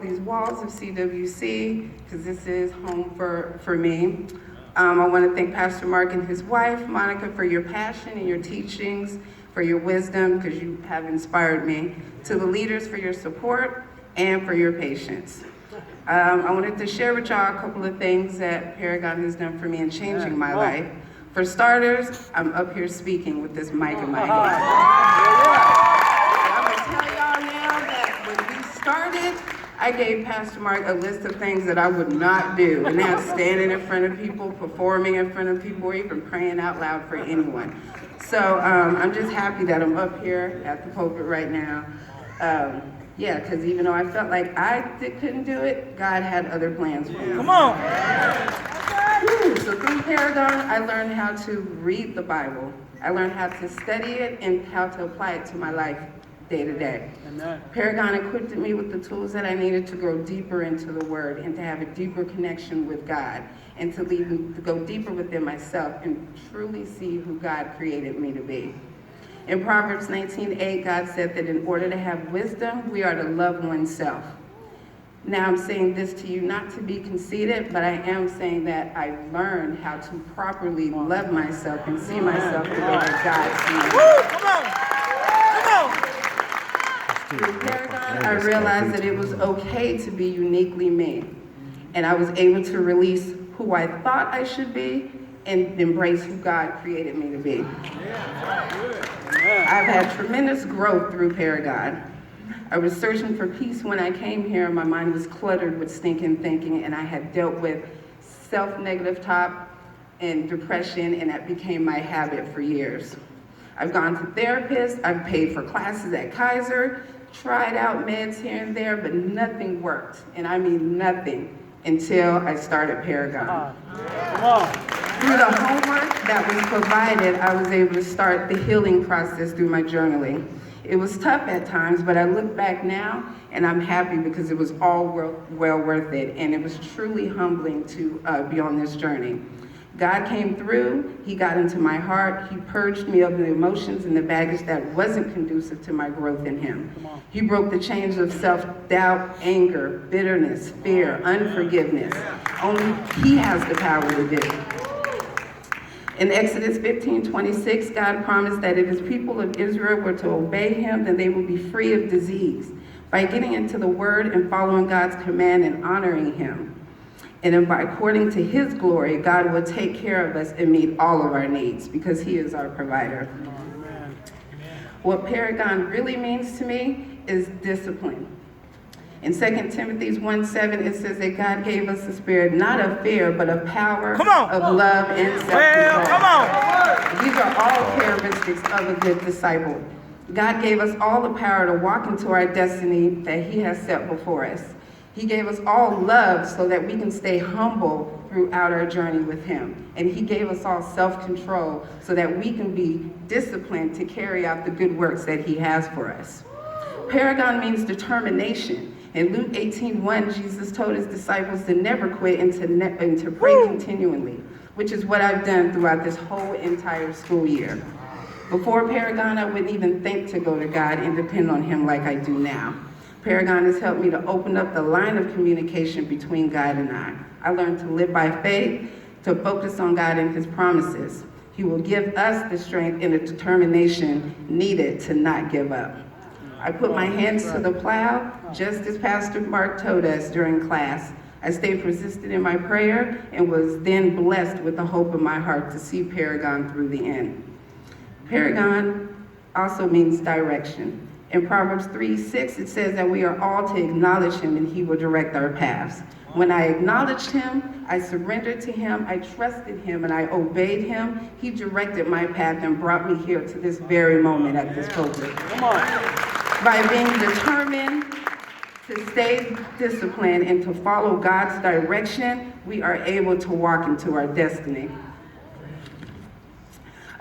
these walls of CWC, because this is home for me. I want to thank Pastor Mark and his wife, Monica, for your passion and your teachings, for your wisdom, because you have inspired me. To the leaders for your support and for your patience. I wanted to share with y'all a couple of things that Paragon has done for me in changing my life. For starters, I'm up here speaking with this mic in my hand. I'm gonna tell y'all now that when we started, I gave Pastor Mark a list of things that I would not do. And that's standing in front of people, performing in front of people, or even praying out loud for anyone. So I'm just happy that I'm up here at the pulpit right now. Yeah, because even though I felt like I couldn't do it, God had other plans for me. Come on! So through Paragon, I learned how to read the Bible. I learned how to study it and how to apply it to my life day to day. Amen. Paragon equipped me with the tools that I needed to grow deeper into the Word and to have a deeper connection with God and to go deeper within myself and truly see who God created me to be. In Proverbs 19:8, God said that in order to have wisdom, we are to love oneself. Now I'm saying this to you not to be conceited, but I am saying that I learned how to properly love myself and see myself the way that God sees me. Through Paragon, I realized that it was okay to be uniquely me. And I was able to release who I thought I should be and embrace who God created me to be. I've had tremendous growth through Paragon. I was searching for peace when I came here. My mind was cluttered with stinking thinking, and I had dealt with self-negative talk and depression, and that became my habit for years. I've gone to therapists, I've paid for classes at Kaiser, tried out meds here and there, but nothing worked, and I mean nothing, until I started Paragon. Through the homework that was provided, I was able to start the healing process through my journaling. It was tough at times, but I look back now and I'm happy because it was all well worth it, and it was truly humbling to be on this journey. God came through, He got into my heart, He purged me of the emotions and the baggage that wasn't conducive to my growth in Him. He broke the chains of self-doubt, anger, bitterness, fear, unforgiveness. Only He has the power to do it. In Exodus 15:26, God promised that if His people of Israel were to obey Him, then they will be free of disease. By getting into the Word and following God's command and honoring Him. And then by according to His glory, God will take care of us and meet all of our needs because He is our provider. Amen. What Paragon really means to me is discipline. In 2 Timothy 1:7, it says that God gave us a spirit not of fear, but of power, of love, and self-control. These are all characteristics of a good disciple. God gave us all the power to walk into our destiny that He has set before us. He gave us all love so that we can stay humble throughout our journey with Him. And He gave us all self-control so that we can be disciplined to carry out the good works that He has for us. Paragon means determination. In Luke 18:1, Jesus told His disciples to never quit and to pray continually, which is what I've done throughout this whole entire school year. Before Paragon, I wouldn't even think to go to God and depend on Him like I do now. Paragon has helped me to open up the line of communication between God and I. I learned to live by faith, to focus on God and His promises. He will give us the strength and the determination needed to not give up. I put my hands to the plow, just as Pastor Mark told us during class. I stayed persistent in my prayer and was then blessed with the hope in my heart to see Paragon through the end. Paragon also means direction. In Proverbs 3:6, it says that we are all to acknowledge Him and He will direct our paths. When I acknowledged Him, I surrendered to Him, I trusted Him, and I obeyed Him, He directed my path and brought me here to this very moment at this pulpit. Come on. By being determined to stay disciplined and to follow God's direction, we are able to walk into our destiny.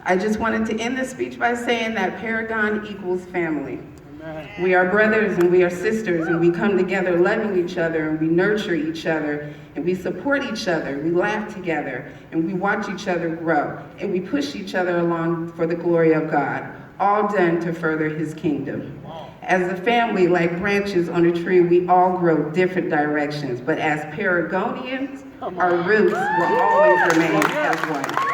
I just wanted to end this speech by saying that Paragon equals family. We are brothers and we are sisters, and we come together loving each other, and we nurture each other, and we support each other, we laugh together, and we watch each other grow, and we push each other along for the glory of God, all done to further His kingdom. As a family, like branches on a tree, we all grow different directions, but as Paragonians, our roots will always remain as one.